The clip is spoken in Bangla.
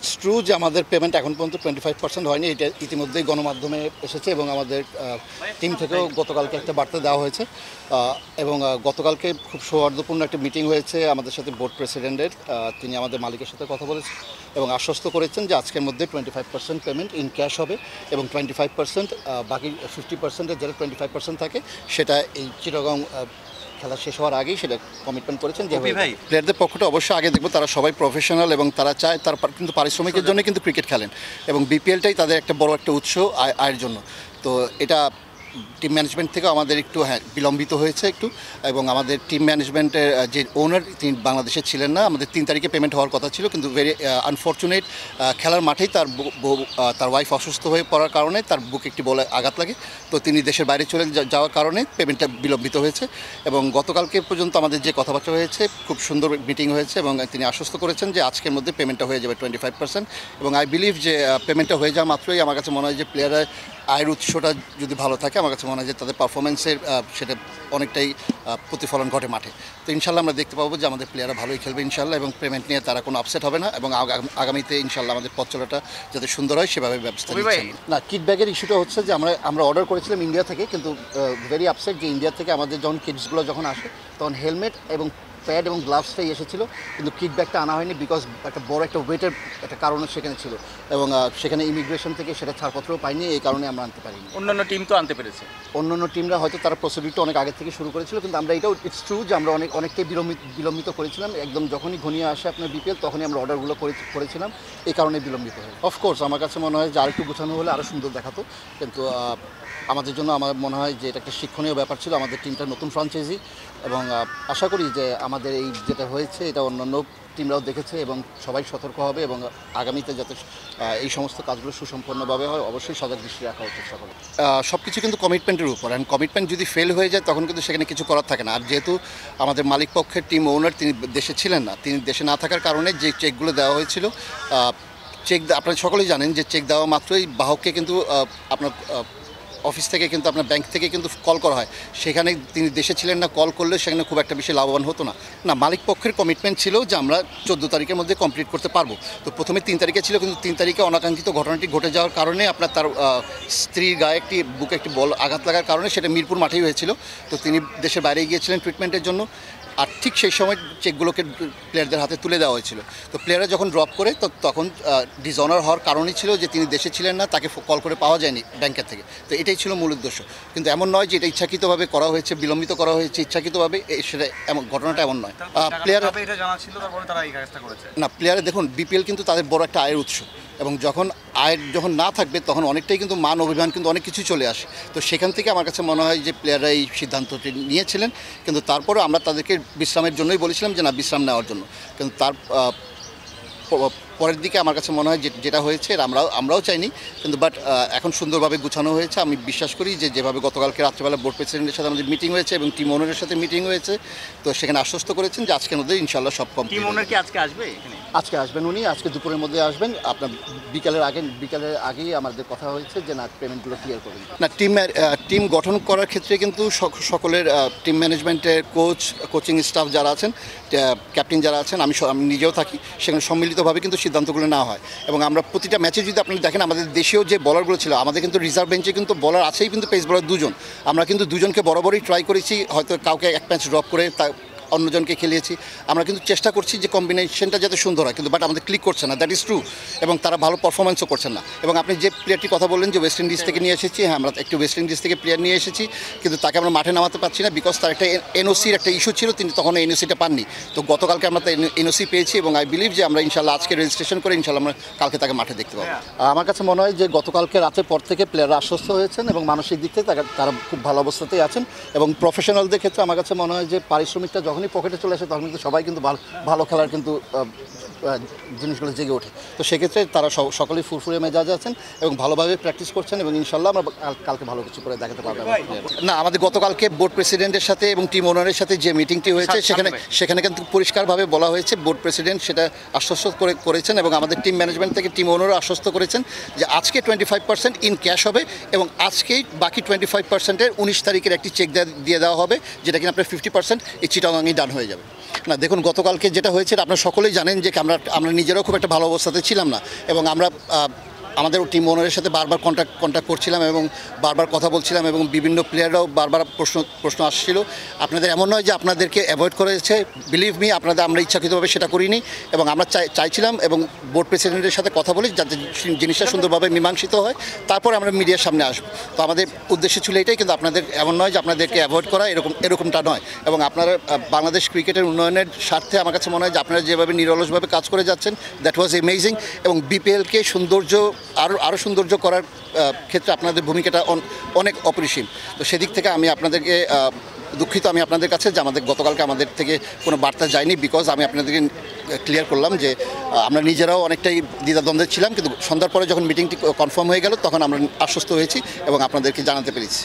ইটস ট্রু যে আমাদের পেমেন্ট এখন পর্যন্ত 25% হয়নি। এটা ইতিমধ্যেই গণমাধ্যমে এসেছে এবং আমাদের টিম থেকেও গতকালকে একটা বার্তা দেওয়া হয়েছে এবং গতকালকে খুব সৌহার্দ্যপূর্ণ একটা মিটিং হয়েছে আমাদের সাথে বোর্ড প্রেসিডেন্টের। তিনি আমাদের মালিকের সাথে কথা বলেছেন এবং আশ্বস্ত করেছেন যে আজকের মধ্যে 25% পেমেন্ট ইন ক্যাশ হবে এবং 25% বাকি 50%-এর যেটা 25% থাকে সেটা এই চিটাগং খেলা শেষ হওয়ার আগেই সেটা কমিটমেন্ট করেছেন। যে প্লেয়ারদের পক্ষটা অবশ্যই আগে দেখবো, তারা সবাই প্রফেশনাল এবং তারা চায় তার কিন্তু পারিশ্রমিকের জন্য কিন্তু ক্রিকেট খেলেন এবং বিপিএলটাই তাদের একটা বড় একটা উৎস আয়ের জন্য। তো এটা টিম ম্যানেজমেন্ট থেকে আমাদের একটু বিলম্বিত হয়েছে একটু, এবং আমাদের টিম ম্যানেজমেন্টের যে ওনার তিনি বাংলাদেশে ছিলেন না। আমাদের 3 তারিখে পেমেন্ট হওয়ার কথা ছিল, কিন্তু ভেরি আনফর্চুনেট খেলার মাঠেই তার ওয়াইফ অসুস্থ হয়ে পড়ার কারণে তার বুকে একটি বলে আঘাত লাগে। তো তিনি দেশের বাইরে চলে যাওয়ার কারণে পেমেন্টটা বিলম্বিত হয়েছে এবং গতকালকে পর্যন্ত আমাদের যে কথাবার্তা হয়েছে খুব সুন্দর মিটিং হয়েছে এবং তিনি আশ্বস্ত করেছেন যে আজকের মধ্যে পেমেন্টটা হয়ে যাবে 25%। এবং আই বিলিভ যে পেমেন্টটা হয়ে যাওয়া মাত্রই আমার কাছে মনে হয় যে প্লেয়াররা আয়ের উৎসটা যদি ভালো থাকে আমার কাছে মনে হয় যে তাদের পারফরমেন্সের সেটা অনেকটাই প্রতিফলন ঘটে মাঠে। তো ইনশাল্লাহ আমরা দেখতে পাবো যে আমাদের প্লেয়াররা ভালোই খেলবে ইনশাল্লাহ, এবং পেমেন্ট নিয়ে তারা কোনো আপসেট হবে না এবং আগামীতে ইনশাল্লাহ আমাদের পথ চলাটা যাতে সুন্দর হয় সেভাবে ব্যবস্থা নিচ্ছেন। না, কিট ব্যাগের ইস্যুটা হচ্ছে যে আমরা অর্ডার করেছিলাম ইন্ডিয়া থেকে, কিন্তু ভেরি আপসেট যে ইন্ডিয়া থেকে আমাদের যখন কিটসগুলো যখন আসে তখন হেলমেট এবং প্যাড এবং গ্লাভসটাই এসেছিল, কিন্তু কিট ব্যাগটা আনা হয়নি বিকজ একটা বড় একটা ওয়েটের একটা কারণে সেখানে ছিল এবং সেখানে ইমিগ্রেশন থেকে সেটা ছাড়পত্রও পাইনি, এই কারণে আমরা আনতে পারিনি। অন্যান্য টিম তো আনতে পেরেছে, অন্যান্য টিমরা হয়তো তারা প্রসিডিউরটা অনেক আগে থেকে শুরু করেছিল, কিন্তু আমরা এটাও ইটস ট্রু যে আমরা অনেকটাই বিলম্বিত করেছিলাম। একদম যখনই ঘনিয়ে আসে আপনার বিপিএল তখনই আমরা অর্ডারগুলো করেছিলাম, এই কারণে বিলম্বিত হয়। অফকোর্স আমার কাছে মনে হয় যে আরেকটু গোছানো হলে আরও সুন্দর দেখাতো, কিন্তু আমাদের জন্য আমার মনে হয় যে এটা একটা শিক্ষণীয় ব্যাপার ছিল। আমাদের টিমটা নতুন ফ্রাঞ্চাইজি এবং আশা করি যে আমাদের এই যেটা হয়েছে এটা অন্যান্য টিমরাও দেখেছে এবং সবাই সতর্ক হবে এবং আগামীতে যাতে এই সমস্ত কাজগুলো সুসম্পন্নভাবে হয় অবশ্যই সজাগ দৃষ্টি রাখা উচিত সকলে। সব কিছু কিন্তু কমিটমেন্টের উপর, অ্যান্ড কমিটমেন্ট যদি ফেল হয়ে যায় তখন কিন্তু সেখানে কিছু করার থাকে না। আর যেহেতু আমাদের মালিক পক্ষের টিম ওনার তিনি দেশে ছিলেন না, তিনি দেশে না থাকার কারণে যে চেকগুলো দেওয়া হয়েছিল, চেক আপনারা সকলেই জানেন যে চেক দেওয়া মাত্রই বাহককে কিন্তু আপনার অফিস থেকে কিন্তু আপনার ব্যাংক থেকে কিন্তু কল করা হয়। সেখানে তিনি দেশে ছিলেন না, কল করলে সেখানে খুব একটা বেশি লাভবান হতো না। মালিক পক্ষের কমিটমেন্ট ছিল যে আমরা 14 তারিখের মধ্যে কমপ্লিট করতে পারবো। তো প্রথমে 3 তারিখে ছিল, কিন্তু 3 তারিখে অনাকাঙ্ক্ষিত ঘটনাটি ঘটে যাওয়ার কারণে আপনার তার স্ত্রীর গায়ে বুকে একটি বল আঘাত লাগার কারণে সেটা মিরপুর মাঠেই হয়েছিল। তো তিনি দেশের বাইরে গিয়েছিলেন ট্রিটমেন্টের জন্য, আর ঠিক সেই সময় চেকগুলোকে প্লেয়ারদের হাতে তুলে দেওয়া হয়েছিল। তো প্লেয়াররা যখন ড্রপ করে তখন ডিসঅনার হওয়ার কারণই ছিল যে তিনি দেশে ছিলেন না, তাকে কল করে পাওয়া যায়নি ব্যাংকের থেকে। তো এটাই ছিল মূল উদ্দেশ্য, কিন্তু এমন নয় যে এটা ইচ্ছাকৃতভাবে করা হয়েছে, বিলম্বিত করা হয়েছে ইচ্ছাকৃতভাবে, সেটা এমন ঘটনাটা এমন নয়। প্লেয়ারে দেখুন বিপিএল কিন্তু তাদের বড় একটা আয়ের উৎস, এবং যখন না থাকবে তখন অনেকটাই কিন্তু মান অভিমান কিন্তু অনেক কিছু চলে আসে। তো সেখান থেকে আমার কাছে মনে হয় যে প্লেয়াররা এই সিদ্ধান্তটি নিয়েছিলেন, কিন্তু তারপরেও আমরা তাদেরকে বিশ্রামের জন্যই বলেছিলাম যে না, বিশ্রাম নেওয়ার জন্য। কিন্তু তার পরের দিকে আমার কাছে মনে হয় যেটা হয়েছে আমরাও চাইনি, কিন্তু বাট এখন সুন্দরভাবে গুছানো হয়েছে। আমি বিশ্বাস করি যে যেভাবে গতকালকে রাত্রেবেলা বোর্ড প্রেসিডেন্টের সাথে আমাদের মিটিং হয়েছে এবং টিম ওনারের সাথে মিটিং হয়েছে, তো সেখানে আশ্বস্ত করেছেন যে আজকের মধ্যে ইনশাল্লাহ সব কমপ্লিট। টিম ওনার কি আজকে আসবে? আজকে আসবেন উনি, আজকে দুপুরের মধ্যে আসবেন। আপনার বিকালের আগেই আমাদের কথা হয়েছে যে না, পেমেন্টগুলো ক্লিয়ার করবেন। না, টিম গঠন করার ক্ষেত্রে কিন্তু সকলের টিম ম্যানেজমেন্টের কোচিং স্টাফ যারা আছেন, ক্যাপ্টেন যারা আছেন, আমি নিজেও থাকি, সেখানে সম্মিলিতভাবে কিন্তু সিদ্ধান্তগুলো নেওয়া হয়। এবং আমরা প্রতিটা ম্যাচে যদি আপনি দেখেন আমাদের দেশীয় যে বলারগুলো ছিল, আমাদের কিন্তু রিজার্ভ বেঞ্চে কিন্তু বলার আছেই, কিন্তু পেস বলার 2 জন। আমরা কিন্তু 2 জনকে বরাবরই ট্রাই করেছি, হয়তো কাউকে এক ম্যাচ ড্রপ করে অন্যজনকে খেলিয়েছি। আমরা কিন্তু চেষ্টা করছি যে কম্বিনেশনটা যাতে সুন্দর হয়, কিন্তু বাট আমাদের ক্লিক করছে না, দ্যাট ইজ ট্রু। এবং তারা ভালো পারফরমেন্সও করছেন না। এবং আপনি যে প্লেয়ারটির কথা বললেন যে ওয়েস্ট ইন্ডিজ থেকে নিয়ে এসেছি, হ্যাঁ আমরা একটু ওয়েস্ট ইন্ডিজ থেকে প্লেয়ার নিয়ে এসেছি, কিন্তু তাকে আমরা মাঠে নামাতে পারছি না বিকজ তার একটা এনওসির একটা ইস্যু ছিল, তিনি তখন এনওসিটা পাননি। তো গতকালকে আমরা এনওসি পেয়েছি এবং আই বিলিভ যে আমরা ইনশাল্লাহ আজকে রেজিস্ট্রেশন করে ইনশাল্লাহ আমরা কালকে তাকে মাঠে দেখতে পাবো। আমার কাছে মনে হয় যে গতকালকে রাতের পর থেকে প্লেয়াররা আশ্বস্ত হয়েছেন এবং মানসিক দিক থেকে তারা খুব ভালো অবস্থাতেই আছেন। এবং প্রফেশনালদের ক্ষেত্রে আমার কাছে মনে হয় যে পারিশ্রমিকটা যখনই পকেটে চলে আসে তখন কিন্তু সবাই কিন্তু ভালো খেলার কিন্তু জিনিসগুলো জেগে ওঠে। তো সেক্ষেত্রে তারা সকলেই ফুরফুরে মেজাজে আছেন এবং ভালোভাবে প্র্যাকটিস করছেন এবং ইনশাল্লাহ আমরা কালকে ভালো কিছু করে দেখাতে পারবো। না, আমাদের গতকালকে বোর্ড প্রেসিডেন্টের সাথে এবং টিম ওনারের সাথে যে মিটিংটি হয়েছে সেখানে কিন্তু পরিষ্কারভাবে বলা হয়েছে, বোর্ড প্রেসিডেন্ট সেটা আশ্বস্ত করেছেন এবং আমাদের টিম ম্যানেজমেন্ট থেকে টিম ওনারও আশ্বস্ত করেছেন যে আজকে 25% ইন ক্যাশ হবে এবং আজকেই বাকি 25%-এর 19 তারিখের একটি চেক দিয়ে দেওয়া হবে, যেটা কিনা আপনার 50% এই চিটাগাংয়ে ডান হয়ে যাবে। না দেখুন, গতকালকে যেটা হয়েছে আপনারা সকলেই জানেন যে আমরা নিজেরাও খুব একটা ভালো অবস্থাতে ছিলাম না, এবং আমরা আমাদের টিম ওনারের সাথে বারবার কন্ট্যাক্ট করছিলাম এবং বারবার কথা বলছিলাম, এবং বিভিন্ন প্লেয়াররাও বারবার প্রশ্ন আসছিল। আপনাদের এমন নয় যে আপনাদেরকে অ্যাভয়েড করেছে, বিলিভ মি, আমরা ইচ্ছাকৃতভাবে সেটা করিনি, এবং আমরা চাইছিলাম এবং বোর্ড প্রেসিডেন্টের সাথে কথা বলি যাতে জিনিসটা সুন্দরভাবে মীমাংসিত হয়, তারপর আমরা মিডিয়ার সামনে আসবো। তো আমাদের উদ্দেশ্য ছিল এটাই, কিন্তু আপনাদের এমন নয় যে আপনাদেরকে অ্যাভয়েড করা, এরকমটা নয়। এবং আপনারা বাংলাদেশ ক্রিকেটের উন্নয়নের স্বার্থে আমার কাছে মনে হয় যে আপনারা যেভাবে নিরলসভাবে কাজ করে যাচ্ছেন, দ্যাট ওয়াজ অ্যামেজিং, এবং বিপিএলকে আরও সৌন্দর্য করার ক্ষেত্রে আপনাদের ভূমিকাটা অনেক অপরিসীম। তো সেদিক থেকে আমি আপনাদেরকে দুঃখিত আমি আপনাদের কাছে যে গতকালকে আমাদের থেকে কোনো বার্তা যায়নি, বিকজ আমি আপনাদেরকে ক্লিয়ার করলাম যে আমরা নিজেরাও অনেকটাই দ্বিধাদ্বন্দ্বে ছিলাম, কিন্তু সন্ধ্যার পরে যখন মিটিংটি কনফার্ম হয়ে গেল তখন আমরা আশ্বস্ত হয়েছি এবং আপনাদেরকে জানাতে পেরেছি।